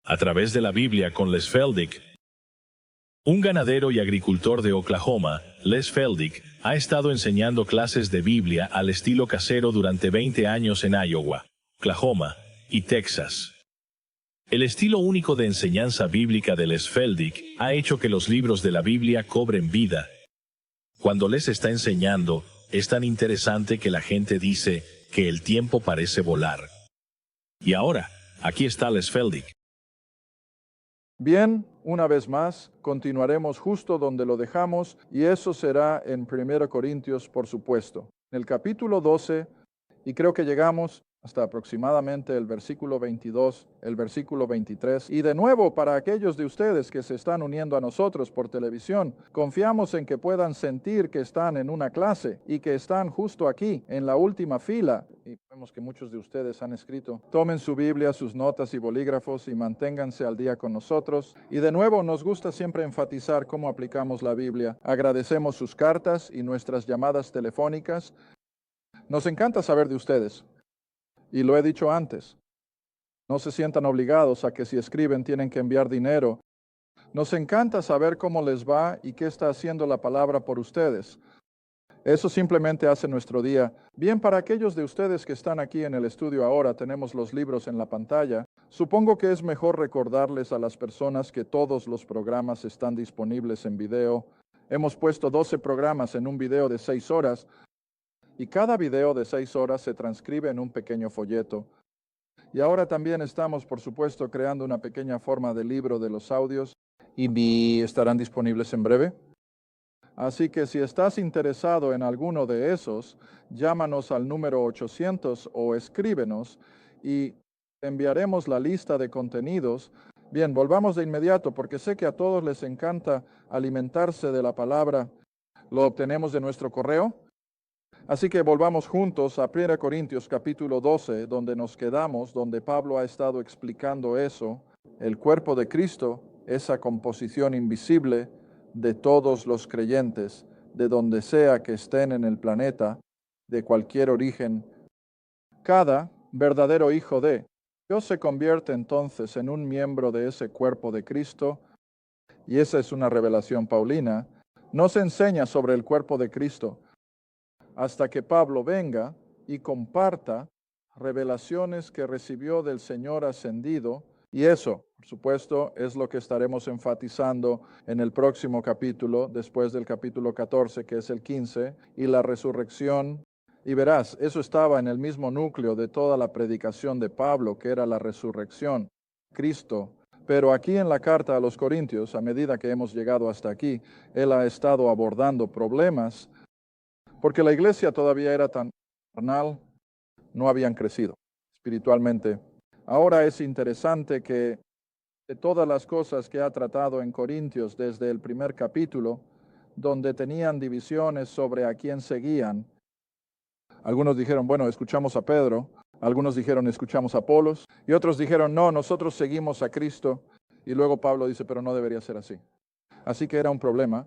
A través de la Biblia con Les Feldick. Un ganadero y agricultor de Oklahoma, Les Feldick, ha estado enseñando clases de Biblia al estilo casero durante 20 años en Iowa, Oklahoma y Texas. El estilo único de enseñanza bíblica de Les Feldick ha hecho que los libros de la Biblia cobren vida. Cuando Les está enseñando, es tan interesante que la gente dice que el tiempo parece volar. Y ahora, aquí está Les Feldick. Bien, una vez más, continuaremos justo donde lo dejamos, y eso será en 1 Corintios, por supuesto. En el capítulo 12, y creo que llegamos hasta aproximadamente el versículo 22, el versículo 23. Y de nuevo, para aquellos de ustedes que se están uniendo a nosotros por televisión, confiamos en que puedan sentir que están en una clase y que están justo aquí, en la última fila. Y vemos que muchos de ustedes han escrito. Tomen su Biblia, sus notas y bolígrafos y manténganse al día con nosotros. Y de nuevo, nos gusta siempre enfatizar cómo aplicamos la Biblia. Agradecemos sus cartas y nuestras llamadas telefónicas. Nos encanta saber de ustedes. Y lo he dicho antes, no se sientan obligados a que si escriben tienen que enviar dinero. Nos encanta saber cómo les va y qué está haciendo la palabra por ustedes. Eso simplemente hace nuestro día. Bien, para aquellos de ustedes que están aquí en el estudio ahora, tenemos los libros en la pantalla. Supongo que es mejor recordarles a las personas que todos los programas están disponibles en video. Hemos puesto 12 programas en un video de 6 horas. Y cada video de 6 horas se transcribe en un pequeño folleto. Y ahora también estamos, por supuesto, creando una pequeña forma de libro de los audios y estarán disponibles en breve. Así que si estás interesado en alguno de esos, llámanos al número 800 o escríbenos y enviaremos la lista de contenidos. Bien, volvamos de inmediato porque sé que a todos les encanta alimentarse de la palabra. Lo obtenemos de nuestro correo. Así que volvamos juntos a 1 Corintios capítulo 12, donde nos quedamos, donde Pablo ha estado explicando eso, el cuerpo de Cristo, esa composición invisible de todos los creyentes, de donde sea que estén en el planeta, de cualquier origen. Cada verdadero hijo de Dios se convierte entonces en un miembro de ese cuerpo de Cristo, y esa es una revelación paulina. No se enseña sobre el cuerpo de Cristo hasta que Pablo venga y comparta revelaciones que recibió del Señor ascendido. Y eso, por supuesto, es lo que estaremos enfatizando en el próximo capítulo, después del capítulo 14, que es el 15, y la resurrección. Y verás, eso estaba en el mismo núcleo de toda la predicación de Pablo, que era la resurrección, Cristo. Pero aquí en la carta a los Corintios, a medida que hemos llegado hasta aquí, él ha estado abordando problemas porque la iglesia todavía era tan carnal, no habían crecido espiritualmente. Ahora es interesante que de todas las cosas que ha tratado en Corintios desde el primer capítulo, donde tenían divisiones sobre a quién seguían, algunos dijeron, bueno, escuchamos a Pedro, algunos dijeron, escuchamos a Apolos, y otros dijeron, no, nosotros seguimos a Cristo, y luego Pablo dice, pero no debería ser así. Así que era un problema.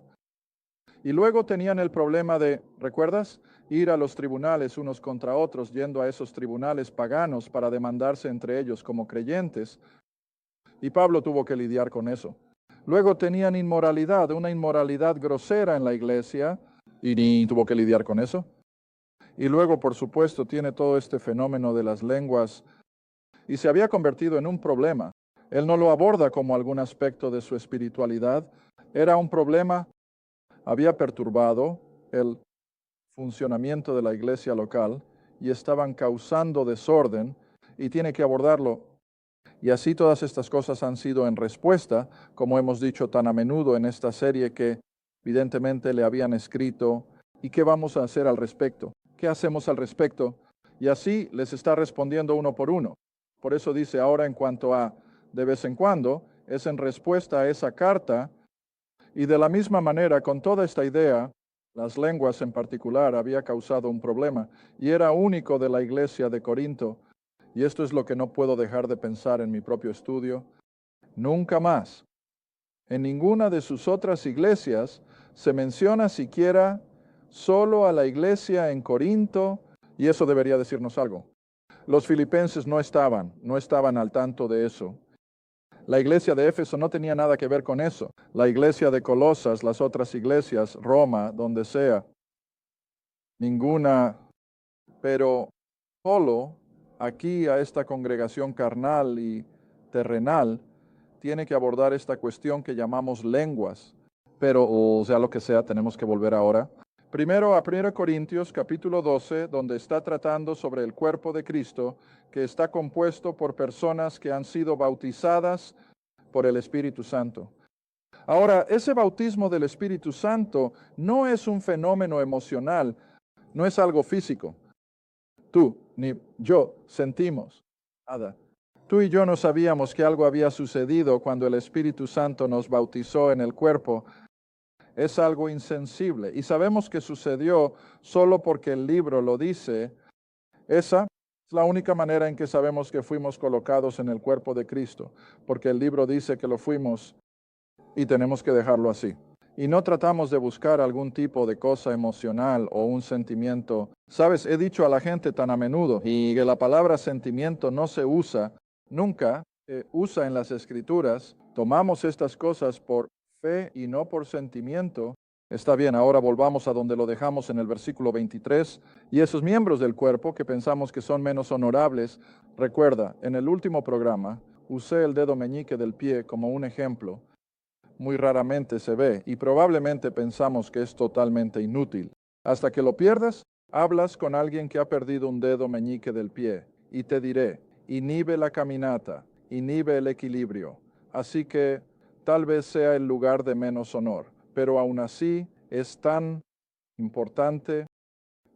Y luego tenían el problema de, ¿recuerdas? Ir a los tribunales unos contra otros, yendo a esos tribunales paganos para demandarse entre ellos como creyentes. Y Pablo tuvo que lidiar con eso. Luego tenían inmoralidad, una inmoralidad grosera en la iglesia, y tuvo que lidiar con eso. Y luego, por supuesto, tiene todo este fenómeno de las lenguas, y se había convertido en un problema. Él no lo aborda como algún aspecto de su espiritualidad, era un problema. Había perturbado el funcionamiento de la iglesia local y estaban causando desorden y tiene que abordarlo. Y así todas estas cosas han sido en respuesta, como hemos dicho tan a menudo en esta serie, que evidentemente le habían escrito. ¿Y qué vamos a hacer al respecto? ¿Qué hacemos al respecto? Y así les está respondiendo uno por uno. Por eso dice ahora en cuanto a de vez en cuando, es en respuesta a esa carta. Y de la misma manera, con toda esta idea, las lenguas en particular había causado un problema y era único de la iglesia de Corinto. Y esto es lo que no puedo dejar de pensar en mi propio estudio. Nunca más, en ninguna de sus otras iglesias, se menciona siquiera solo a la iglesia en Corinto, y eso debería decirnos algo. Los filipenses no estaban al tanto de eso. La iglesia de Éfeso no tenía nada que ver con eso. La iglesia de Colosas, las otras iglesias, Roma, donde sea, ninguna. Pero solo aquí a esta congregación carnal y terrenal tiene que abordar esta cuestión que llamamos lenguas. Pero, o sea, lo que sea, tenemos que volver ahora. Primero a 1 Corintios capítulo 12, donde está tratando sobre el cuerpo de Cristo, que está compuesto por personas que han sido bautizadas por el Espíritu Santo. Ahora, ese bautismo del Espíritu Santo no es un fenómeno emocional, no es algo físico. Tú ni yo sentimos nada. Tú y yo no sabíamos que algo había sucedido cuando el Espíritu Santo nos bautizó en el cuerpo. Es algo insensible y sabemos que sucedió solo porque el libro lo dice. Esa es la única manera en que sabemos que fuimos colocados en el cuerpo de Cristo, porque el libro dice que lo fuimos y tenemos que dejarlo así. Y no tratamos de buscar algún tipo de cosa emocional o un sentimiento. Sabes, he dicho a la gente tan a menudo y que la palabra sentimiento no se usa, nunca se usa en las Escrituras. Tomamos estas cosas por fe y no por sentimiento. Está bien, ahora volvamos a donde lo dejamos en el versículo 23. Y esos miembros del cuerpo que pensamos que son menos honorables, recuerda, en el último programa usé el dedo meñique del pie como un ejemplo. Muy raramente se ve y probablemente pensamos que es totalmente inútil. Hasta que lo pierdas, hablas con alguien que ha perdido un dedo meñique del pie y te diré, inhibe la caminata, inhibe el equilibrio. Así que tal vez sea el lugar de menos honor, pero aún así es tan importante.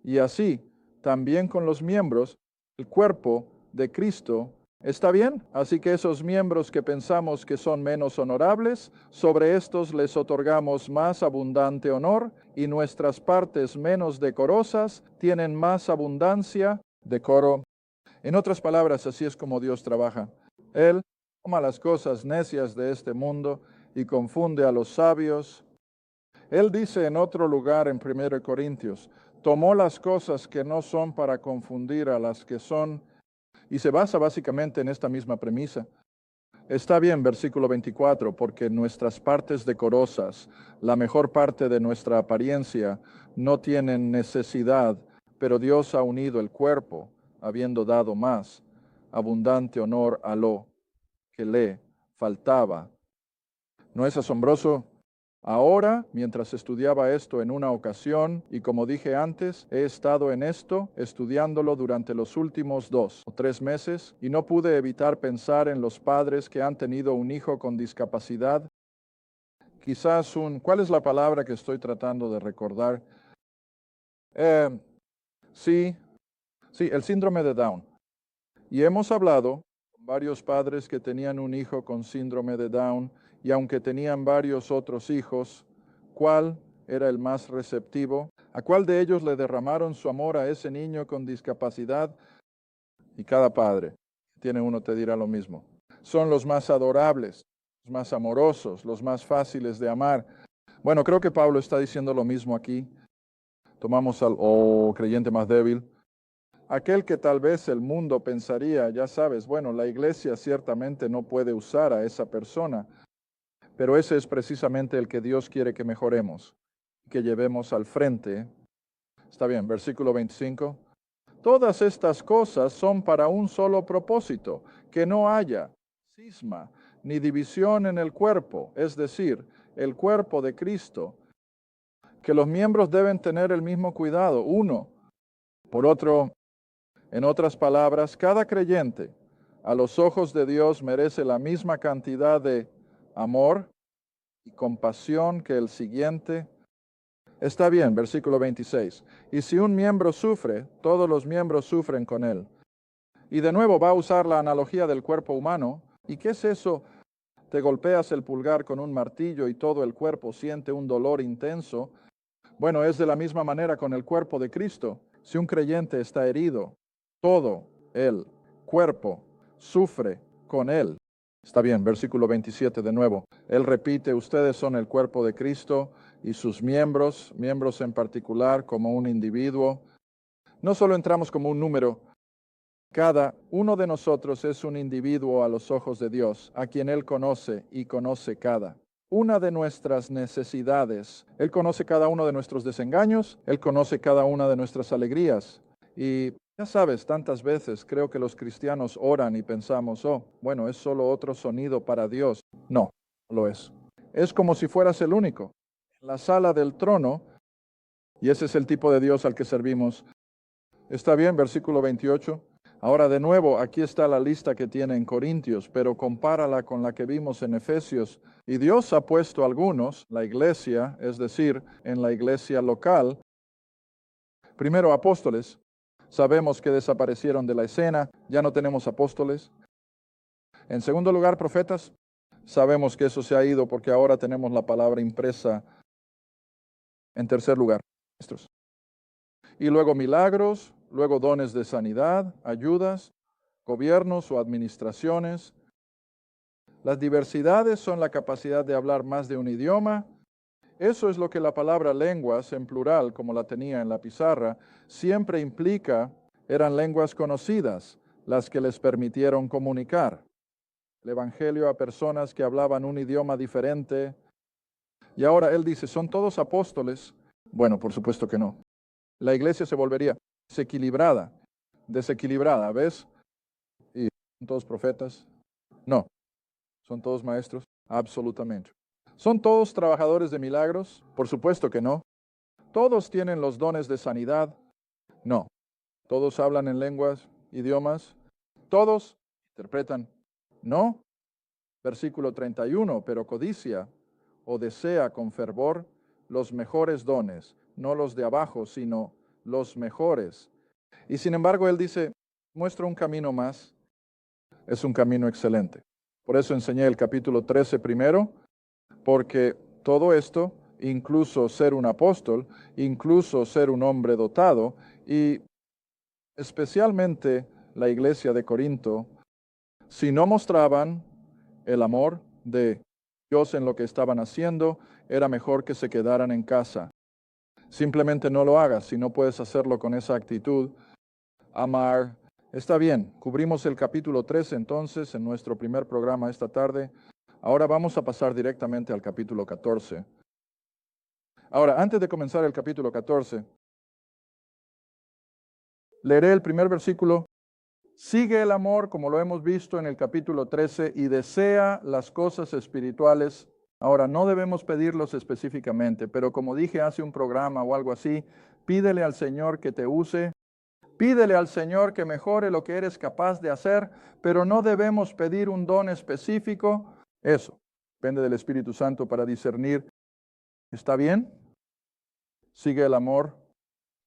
Y así, también con los miembros, el cuerpo de Cristo está bien. Así que esos miembros que pensamos que son menos honorables, sobre estos les otorgamos más abundante honor y nuestras partes menos decorosas tienen más abundancia, decoro. En otras palabras, así es como Dios trabaja. Él toma las cosas necias de este mundo y confunde a los sabios. Él dice en otro lugar en 1 Corintios, tomó las cosas que no son para confundir a las que son, y se basa básicamente en esta misma premisa. Está bien, versículo 24, porque nuestras partes decorosas, la mejor parte de nuestra apariencia, no tienen necesidad, pero Dios ha unido el cuerpo, habiendo dado más abundante honor a lo que le faltaba. ¿No es asombroso? Ahora, mientras estudiaba esto en una ocasión, y como dije antes, he estado en esto, estudiándolo durante los últimos 2 o 3 meses, y no pude evitar pensar en los padres que han tenido un hijo con discapacidad. Quizás ¿cuál es la palabra que estoy tratando de recordar? Sí, el síndrome de Down. Y hemos hablado con varios padres que tenían un hijo con síndrome de Down, y aunque tenían varios otros hijos, ¿cuál era el más receptivo? ¿A cuál de ellos le derramaron su amor a ese niño con discapacidad? Y cada padre, tiene uno, te dirá lo mismo. Son los más adorables, los más amorosos, los más fáciles de amar. Bueno, creo que Pablo está diciendo lo mismo aquí. Tomamos al creyente más débil. Aquel que tal vez el mundo pensaría, ya sabes, bueno, la iglesia ciertamente no puede usar a esa persona, pero ese es precisamente el que Dios quiere que mejoremos, que llevemos al frente. Está bien, versículo 25. Todas estas cosas son para un solo propósito, que no haya cisma ni división en el cuerpo, es decir, el cuerpo de Cristo, que los miembros deben tener el mismo cuidado, uno por otro. En otras palabras, cada creyente a los ojos de Dios merece la misma cantidad de amor y compasión que el siguiente. Está bien, versículo 26. Y si un miembro sufre, todos los miembros sufren con él. Y de nuevo va a usar la analogía del cuerpo humano. ¿Y qué es eso? Te golpeas el pulgar con un martillo y todo el cuerpo siente un dolor intenso. Bueno, es de la misma manera con el cuerpo de Cristo. Si un creyente está herido, todo el cuerpo sufre con él. Está bien, versículo 27 de nuevo. Él repite, ustedes son el cuerpo de Cristo y sus miembros en particular como un individuo. No solo entramos como un número, Cada uno de nosotros es un individuo a los ojos de Dios, a quien Él conoce y conoce cada una de nuestras necesidades. Él conoce cada uno de nuestros desengaños, Él conoce cada una de nuestras alegrías. Y ya sabes, tantas veces creo que los cristianos oran y pensamos, oh, bueno, es solo otro sonido para Dios. No, no lo es. Es como si fueras el único. En la sala del trono, y ese es el tipo de Dios al que servimos. Está bien, versículo 28. Ahora de nuevo, aquí está la lista que tiene en Corintios, pero compárala con la que vimos en Efesios. Y Dios ha puesto algunos, la iglesia, es decir, en la iglesia local, primero apóstoles. Sabemos que desaparecieron de la escena, ya no tenemos apóstoles. En segundo lugar, profetas. Sabemos que eso se ha ido porque ahora tenemos la palabra impresa. En tercer lugar, maestros. Y luego milagros, luego dones de sanidad, ayudas, gobiernos o administraciones. Las diversidades son la capacidad de hablar más de un idioma. Eso es lo que la palabra lenguas, en plural, como la tenía en la pizarra, siempre implica. Eran lenguas conocidas, las que les permitieron comunicar el Evangelio a personas que hablaban un idioma diferente. Y ahora él dice, ¿son todos apóstoles? Bueno, por supuesto que no. La iglesia se volvería desequilibrada, ¿ves? ¿Y son todos profetas? No. ¿Son todos maestros? Absolutamente. ¿Son todos trabajadores de milagros? Por supuesto que no. ¿Todos tienen los dones de sanidad? No. ¿Todos hablan en lenguas, idiomas? ¿Todos interpretan? No. Versículo 31, pero codicia o desea con fervor los mejores dones, no los de abajo, sino los mejores. Y sin embargo, él dice, muestra un camino más, es un camino excelente. Por eso enseñé el capítulo 13 primero, porque todo esto, incluso ser un apóstol, incluso ser un hombre dotado, y especialmente la iglesia de Corinto, si no mostraban el amor de Dios en lo que estaban haciendo, era mejor que se quedaran en casa. Simplemente no lo hagas si no puedes hacerlo con esa actitud. Amar. Está bien, cubrimos el capítulo 13 entonces en nuestro primer programa esta tarde. Ahora vamos a pasar directamente al capítulo 14. Ahora, antes de comenzar el capítulo 14, leeré el primer versículo. Sigue el amor, como lo hemos visto en el capítulo 13, y desea las cosas espirituales. Ahora, no debemos pedirlos específicamente, pero como dije hace un programa o algo así, pídele al Señor que te use. Pídele al Señor que mejore lo que eres capaz de hacer, pero no debemos pedir un don específico. Eso depende del Espíritu Santo para discernir. ¿Está bien? Sigue el amor,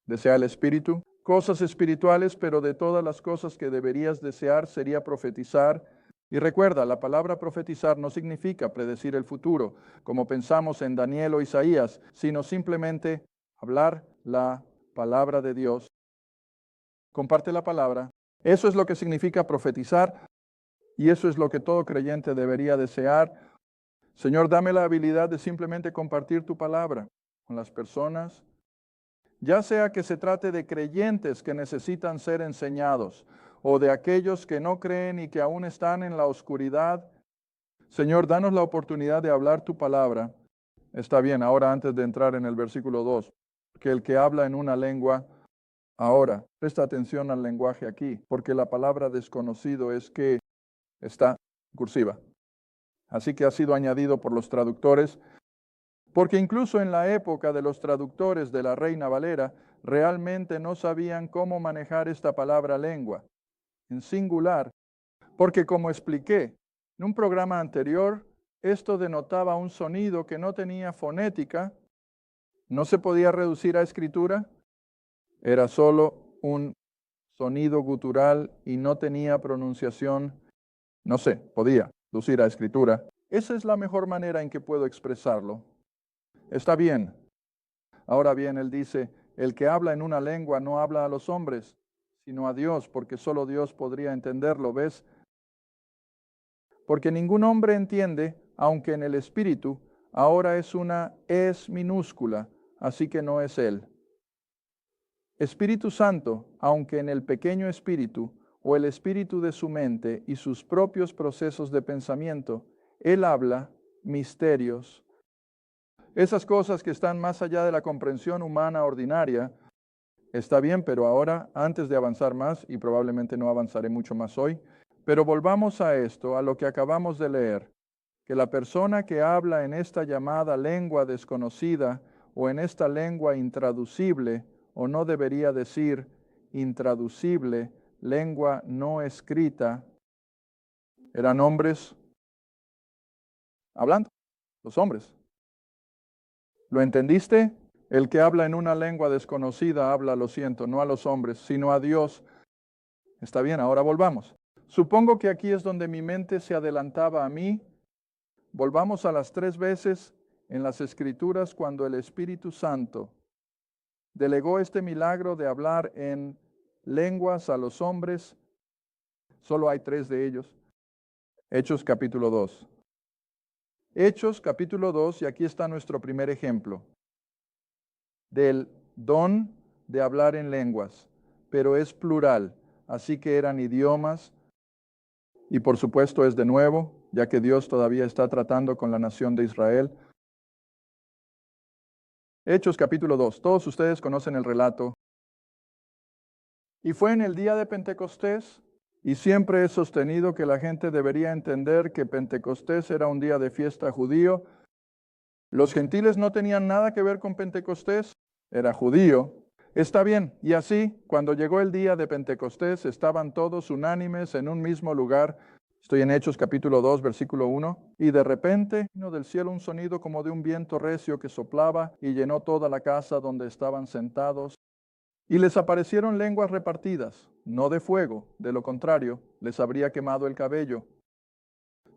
desea el Espíritu. Cosas espirituales, pero de todas las cosas que deberías desear sería profetizar. Y recuerda, la palabra profetizar no significa predecir el futuro, como pensamos en Daniel o Isaías, sino simplemente hablar la palabra de Dios. Comparte la palabra. Eso es lo que significa profetizar y eso es lo que todo creyente debería desear. Señor, dame la habilidad de simplemente compartir tu palabra con las personas, ya sea que se trate de creyentes que necesitan ser enseñados o de aquellos que no creen y que aún están en la oscuridad. Señor, danos la oportunidad de hablar tu palabra. Está bien, ahora antes de entrar en el versículo 2, que el que habla en una lengua. Ahora, presta atención al lenguaje aquí, porque la palabra desconocido es que está cursiva. Así que ha sido añadido por los traductores, porque incluso en la época de los traductores de la Reina Valera, realmente no sabían cómo manejar esta palabra lengua, en singular, porque como expliqué en un programa anterior, esto denotaba un sonido que no tenía fonética, no se podía reducir a escritura, era solo un sonido gutural y no tenía pronunciación, no sé, podía reducir a escritura. Esa es la mejor manera en que puedo expresarlo. Está bien. Ahora bien, él dice, el que habla en una lengua no habla a los hombres, sino a Dios, porque solo Dios podría entenderlo, ¿ves? Porque ningún hombre entiende, aunque en el espíritu, ahora es una es minúscula, así que no es él. Espíritu Santo, aunque en el pequeño espíritu, o el espíritu de su mente y sus propios procesos de pensamiento. Él habla misterios. Esas cosas que están más allá de la comprensión humana ordinaria, está bien, pero ahora, antes de avanzar más, y probablemente no avanzaré mucho más hoy, pero volvamos a esto, a lo que acabamos de leer, que la persona que habla en esta llamada lengua desconocida o en esta lengua intraducible, o no debería decir intraducible, lengua no escrita, eran hombres hablando, los hombres. ¿Lo entendiste? El que habla en una lengua desconocida habla, lo siento, no a los hombres, sino a Dios. Está bien, ahora volvamos. Supongo que aquí es donde mi mente se adelantaba a mí. Volvamos a las 3 veces en las Escrituras cuando el Espíritu Santo delegó este milagro de hablar en lenguas a los hombres. Solo hay 3 de ellos. Hechos capítulo 2. Hechos capítulo 2, y aquí está nuestro primer ejemplo del don de hablar en lenguas, pero es plural, así que eran idiomas, y por supuesto es de nuevo, ya que Dios todavía está tratando con la nación de Israel. Hechos capítulo 2, todos ustedes conocen el relato. Y fue en el día de Pentecostés, y siempre he sostenido que la gente debería entender que Pentecostés era un día de fiesta judío. Los gentiles no tenían nada que ver con Pentecostés, era judío. Está bien, y así, cuando llegó el día de Pentecostés, estaban todos unánimes en un mismo lugar. Estoy en Hechos capítulo 2, versículo 1. Y de repente vino del cielo un sonido como de un viento recio que soplaba y llenó toda la casa donde estaban sentados. Y les aparecieron lenguas repartidas, no de fuego, de lo contrario, les habría quemado el cabello.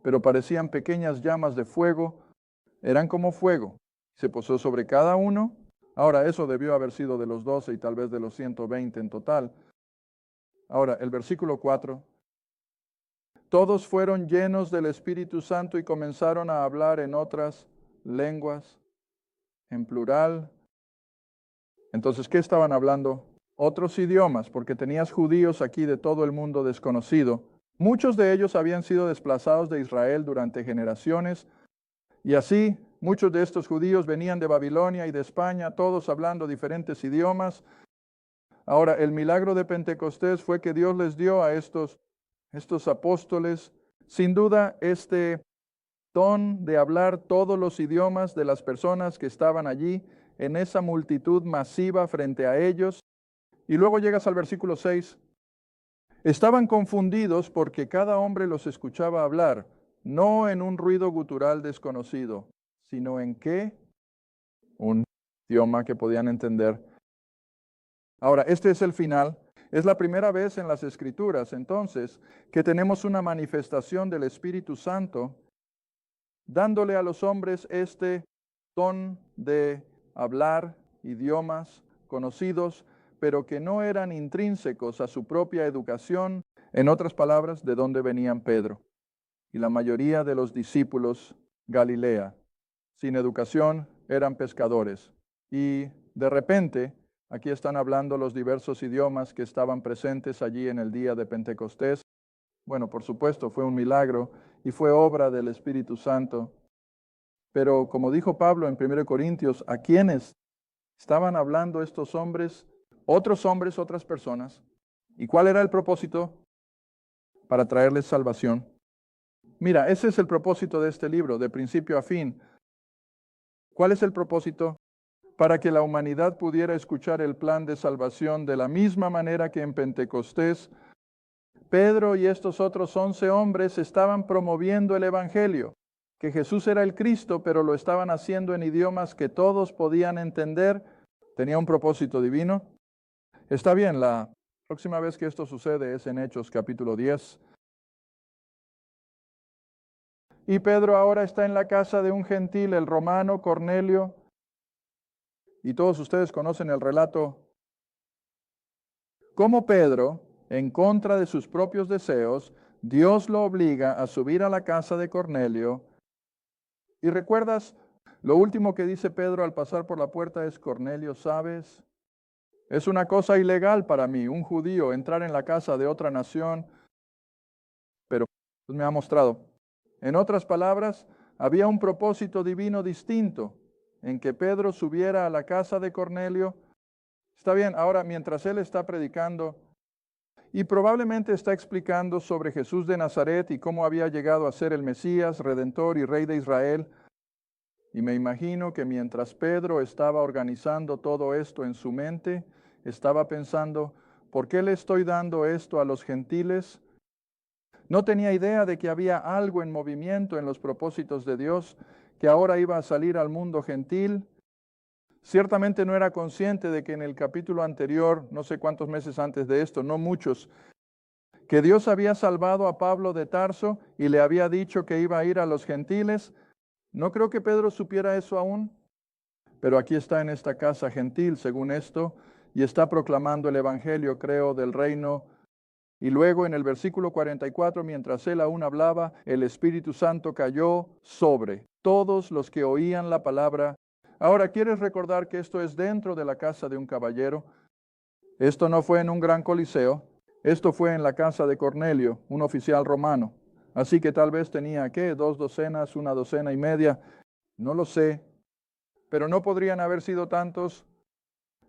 Pero parecían pequeñas llamas de fuego, eran como fuego. Se posó sobre cada uno. Ahora, eso debió haber sido de los 12 y tal vez de los 120 en total. Ahora, el versículo 4. Todos fueron llenos del Espíritu Santo y comenzaron a hablar en otras lenguas, en plural. Entonces, ¿qué estaban hablando? Otros idiomas, porque tenías judíos aquí de todo el mundo desconocido. Muchos de ellos habían sido desplazados de Israel durante generaciones, y así muchos de estos judíos venían de Babilonia y de España, todos hablando diferentes idiomas. Ahora, el milagro de Pentecostés fue que Dios les dio a estos apóstoles, sin duda, este don de hablar todos los idiomas de las personas que estaban allí en esa multitud masiva frente a ellos. Y luego llegas al versículo 6. Estaban confundidos porque cada hombre los escuchaba hablar, no en un ruido gutural desconocido, sino en ¿qué? Un idioma que podían entender. Ahora, este es el final. Es la primera vez en las Escrituras, entonces, que tenemos una manifestación del Espíritu Santo dándole a los hombres este don de hablar idiomas conocidos, pero que no eran intrínsecos a su propia educación. En otras palabras, de dónde venían Pedro y la mayoría de los discípulos Galilea. Sin educación, eran pescadores. Y de repente, aquí están hablando los diversos idiomas que estaban presentes allí en el día de Pentecostés. Bueno, por supuesto, fue un milagro y fue obra del Espíritu Santo. Pero como dijo Pablo en 1 Corintios, ¿a quiénes estaban hablando estos hombres? Otros hombres, otras personas. ¿Y cuál era el propósito? Para traerles salvación. Mira, ese es el propósito de este libro, de principio a fin. ¿Cuál es el propósito? Para que la humanidad pudiera escuchar el plan de salvación de la misma manera que en Pentecostés, Pedro y estos otros 11 hombres estaban promoviendo el Evangelio, que Jesús era el Cristo, pero lo estaban haciendo en idiomas que todos podían entender. Tenía un propósito divino. Está bien, la próxima vez que esto sucede es en Hechos capítulo 10. Y Pedro ahora está en la casa de un gentil, el romano Cornelio, y todos ustedes conocen el relato. Como Pedro, en contra de sus propios deseos, Dios lo obliga a subir a la casa de Cornelio. Y recuerdas, lo último que dice Pedro al pasar por la puerta es: Cornelio, ¿sabes? Es una cosa ilegal para mí, un judío, entrar en la casa de otra nación, pero Dios me ha mostrado. En otras palabras, había un propósito divino distinto en que Pedro subiera a la casa de Cornelio. Está bien, ahora mientras él está predicando y probablemente está explicando sobre Jesús de Nazaret y cómo había llegado a ser el Mesías, Redentor y Rey de Israel, y me imagino que mientras Pedro estaba organizando todo esto en su mente, estaba pensando, ¿por qué le estoy dando esto a los gentiles? No tenía idea de que había algo en movimiento en los propósitos de Dios, que ahora iba a salir al mundo gentil. Ciertamente no era consciente de que en el capítulo anterior, no sé cuántos meses antes de esto, no muchos, que Dios había salvado a Pablo de Tarso y le había dicho que iba a ir a los gentiles. No creo que Pedro supiera eso aún, pero aquí está en esta casa gentil, según esto, y está proclamando el evangelio, creo, del reino. Y luego en el versículo 44, mientras él aún hablaba, el Espíritu Santo cayó sobre todos los que oían la palabra. Ahora, ¿quieres recordar que esto es dentro de la casa de un caballero? Esto no fue en un gran coliseo, esto fue en la casa de Cornelio, un oficial romano. Así que tal vez tenía, ¿qué? 2 docenas, 1 docena y media, no lo sé, pero no podrían haber sido tantos.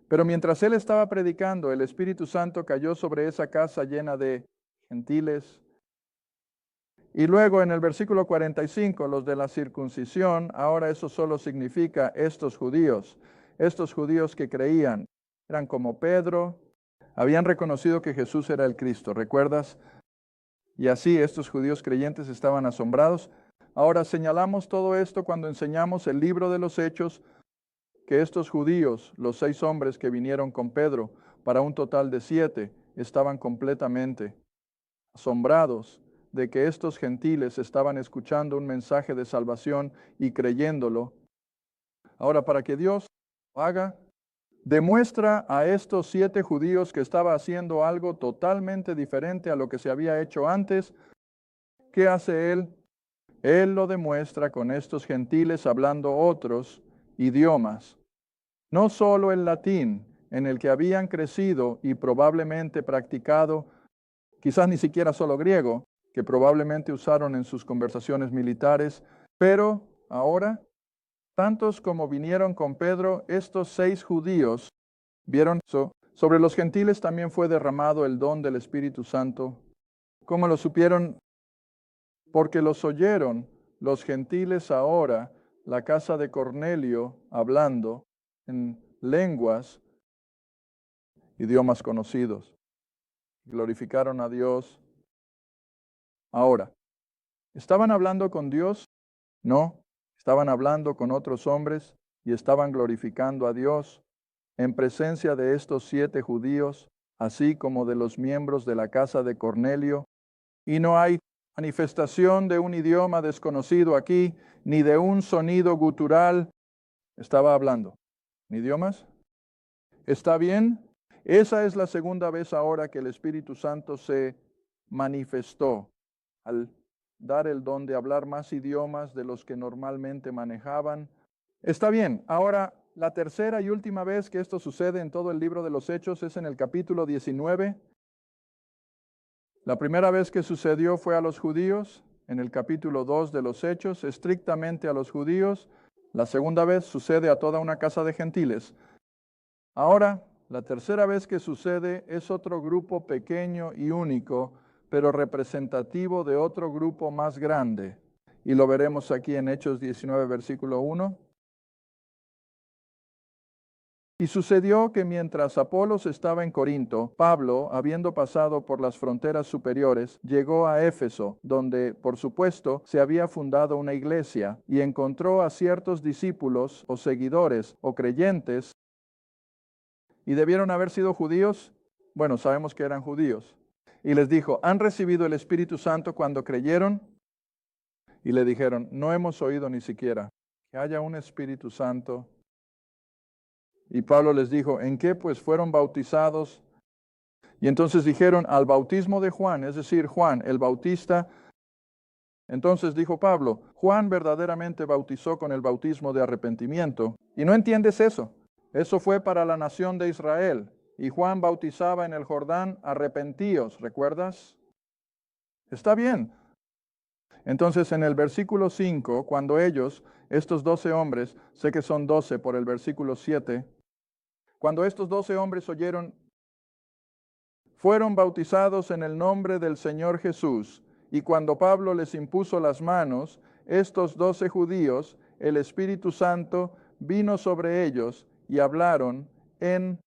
Pero mientras él estaba predicando, el Espíritu Santo cayó sobre esa casa llena de gentiles. Y luego en el versículo 45, los de la circuncisión, ahora eso solo significa estos judíos que creían, eran como Pedro, habían reconocido que Jesús era el Cristo, ¿recuerdas? Y así estos judíos creyentes estaban asombrados. Ahora señalamos todo esto cuando enseñamos el libro de los Hechos, que estos judíos, los 6 hombres que vinieron con Pedro, para un total de 7, estaban completamente asombrados de que estos gentiles estaban escuchando un mensaje de salvación y creyéndolo. Ahora, para que Dios lo haga, demuestra a estos 7 judíos que estaba haciendo algo totalmente diferente a lo que se había hecho antes. ¿Qué hace Él? Él lo demuestra con estos gentiles hablando otros idiomas. No solo el latín, en el que habían crecido y probablemente practicado, quizás ni siquiera solo griego, que probablemente usaron en sus conversaciones militares, pero ahora, tantos como vinieron con Pedro, estos 6 judíos vieron eso. Sobre los gentiles también fue derramado el don del Espíritu Santo. ¿Cómo lo supieron? Porque los oyeron los gentiles ahora, la casa de Cornelio, hablando en lenguas, idiomas conocidos. Glorificaron a Dios. Ahora, ¿estaban hablando con Dios? No, estaban hablando con otros hombres y estaban glorificando a Dios en presencia de estos 7 judíos, así como de los miembros de la casa de Cornelio. Y no hay manifestación de un idioma desconocido aquí, ni de un sonido gutural. Estaba hablando. ¿En idiomas? ¿Está bien? Esa es la segunda vez ahora que el Espíritu Santo se manifestó al dar el don de hablar más idiomas de los que normalmente manejaban. Está bien, ahora la tercera y última vez que esto sucede en todo el libro de los Hechos es en el capítulo 19. La primera vez que sucedió fue a los judíos, en el capítulo 2 de los Hechos, estrictamente a los judíos. La segunda vez sucede a toda una casa de gentiles. Ahora, la tercera vez que sucede es otro grupo pequeño y único, pero representativo de otro grupo más grande. Y lo veremos aquí en Hechos 19, versículo 1. Y sucedió que mientras Apolos estaba en Corinto, Pablo, habiendo pasado por las fronteras superiores, llegó a Éfeso, donde, por supuesto, se había fundado una iglesia, y encontró a ciertos discípulos o seguidores o creyentes. ¿Y debieron haber sido judíos? Bueno, sabemos que eran judíos. Y les dijo, ¿han recibido el Espíritu Santo cuando creyeron? Y le dijeron, no hemos oído ni siquiera que haya un Espíritu Santo. Y Pablo les dijo, ¿en qué pues fueron bautizados? Y entonces dijeron, al bautismo de Juan, es decir, Juan el Bautista. Entonces dijo Pablo, Juan verdaderamente bautizó con el bautismo de arrepentimiento. ¿Y no entiendes eso? Eso fue para la nación de Israel. y Juan bautizaba en el Jordán, arrepentíos, ¿recuerdas? Está bien. Entonces en el versículo 5, cuando ellos, estos 12 hombres, sé que son 12 por el versículo 7, cuando estos 12 hombres oyeron, fueron bautizados en el nombre del Señor Jesús, y cuando Pablo les impuso las manos, estos 12 judíos, el Espíritu Santo vino sobre ellos y hablaron en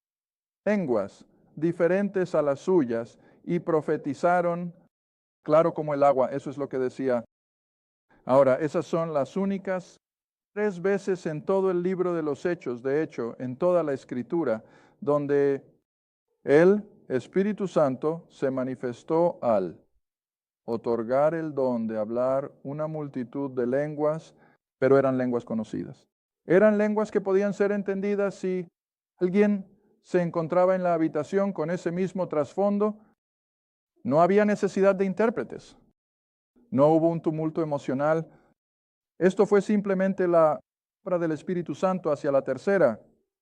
lenguas diferentes a las suyas y profetizaron claro como el agua. Eso es lo que decía. Ahora, esas son las únicas 3 veces en todo el libro de los Hechos, de hecho, en toda la Escritura, donde el Espíritu Santo se manifestó al otorgar el don de hablar una multitud de lenguas, pero eran lenguas conocidas. Eran lenguas que podían ser entendidas si alguien se encontraba en la habitación con ese mismo trasfondo. No había necesidad de intérpretes. No hubo un tumulto emocional. Esto fue simplemente la obra del Espíritu Santo hacia la tercera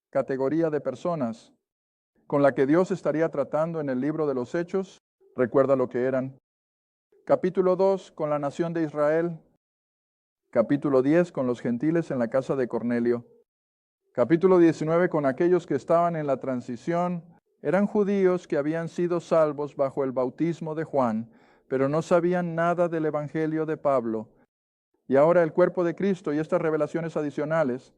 categoría de personas con la que Dios estaría tratando en el libro de los Hechos. Recuerda lo que eran. Capítulo 2 con la nación de Israel. Capítulo 10 con los gentiles en la casa de Cornelio. Capítulo 19 con aquellos que estaban en la transición. Eran judíos que habían sido salvos bajo el bautismo de Juan, pero no sabían nada del evangelio de Pablo. Y ahora el cuerpo de Cristo y estas revelaciones adicionales.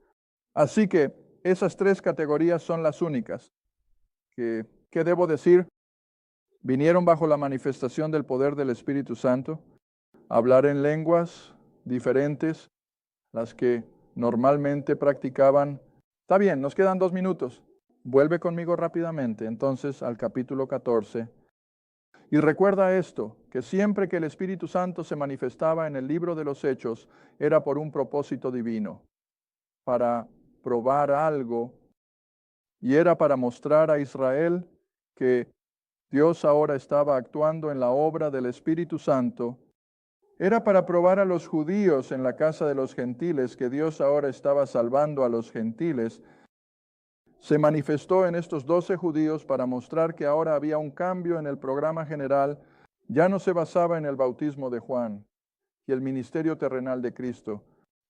Así que esas 3 categorías son las únicas. ¿Qué debo decir? Vinieron bajo la manifestación del poder del Espíritu Santo, hablar en lenguas diferentes, las que normalmente practicaban. Está bien, nos quedan 2 minutos. Vuelve conmigo rápidamente entonces al capítulo 14. Y recuerda esto, que siempre que el Espíritu Santo se manifestaba en el libro de los Hechos, era por un propósito divino, para probar algo, y era para mostrar a Israel que Dios ahora estaba actuando en la obra del Espíritu Santo. Era para probar a los judíos en la casa de los gentiles que Dios ahora estaba salvando a los gentiles. Se manifestó en estos 12 judíos para mostrar que ahora había un cambio en el programa general. Ya no se basaba en el bautismo de Juan y el ministerio terrenal de Cristo.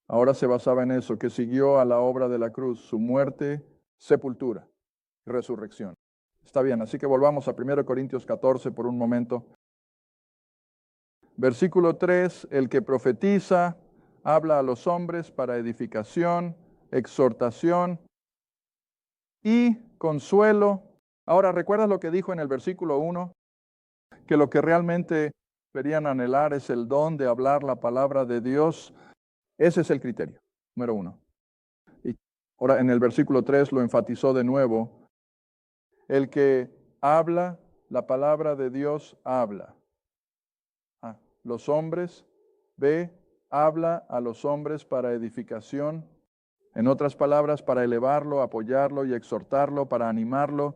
Ahora se basaba en eso, que siguió a la obra de la cruz, su muerte, sepultura y resurrección. Está bien, así que volvamos a 1 Corintios 14 por un momento. Versículo 3, el que profetiza habla a los hombres para edificación, exhortación y consuelo. Ahora, ¿recuerdas lo que dijo en el versículo 1? Que lo que realmente deberían anhelar es el don de hablar la palabra de Dios. Ese es el criterio, número 1. Y ahora en el versículo 3 lo enfatizó de nuevo. El que habla la palabra de Dios habla. Los hombres, habla a los hombres para edificación. En otras palabras, para elevarlo, apoyarlo y exhortarlo, para animarlo.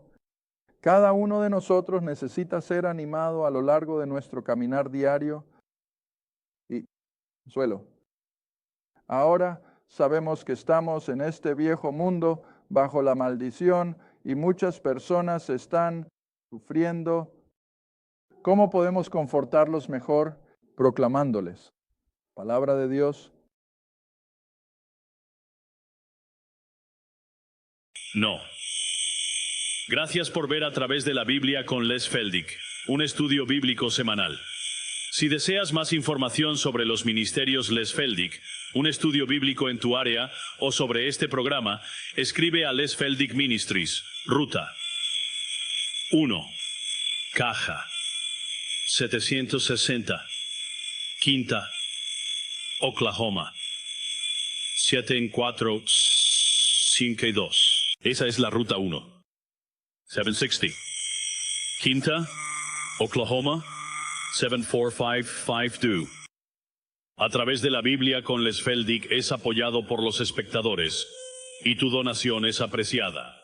Cada uno de nosotros necesita ser animado a lo largo de nuestro caminar diario. Y consuelo. Ahora sabemos que estamos en este viejo mundo bajo la maldición y muchas personas están sufriendo. ¿Cómo podemos confortarlos mejor? Proclamándoles palabra de Dios. No. Gracias por ver a través de la Biblia con Les Feldick, un estudio bíblico semanal. Si deseas más información sobre los ministerios Les Feldick, un estudio bíblico en tu área o sobre este programa, escribe a Les Feldick Ministries, Ruta 1, Caja 760, Quinta, Oklahoma 74552. Esa es la Ruta 1. 760. Quinta, Oklahoma 74552. A través de la Biblia con Les Feldick es apoyado por los espectadores y tu donación es apreciada.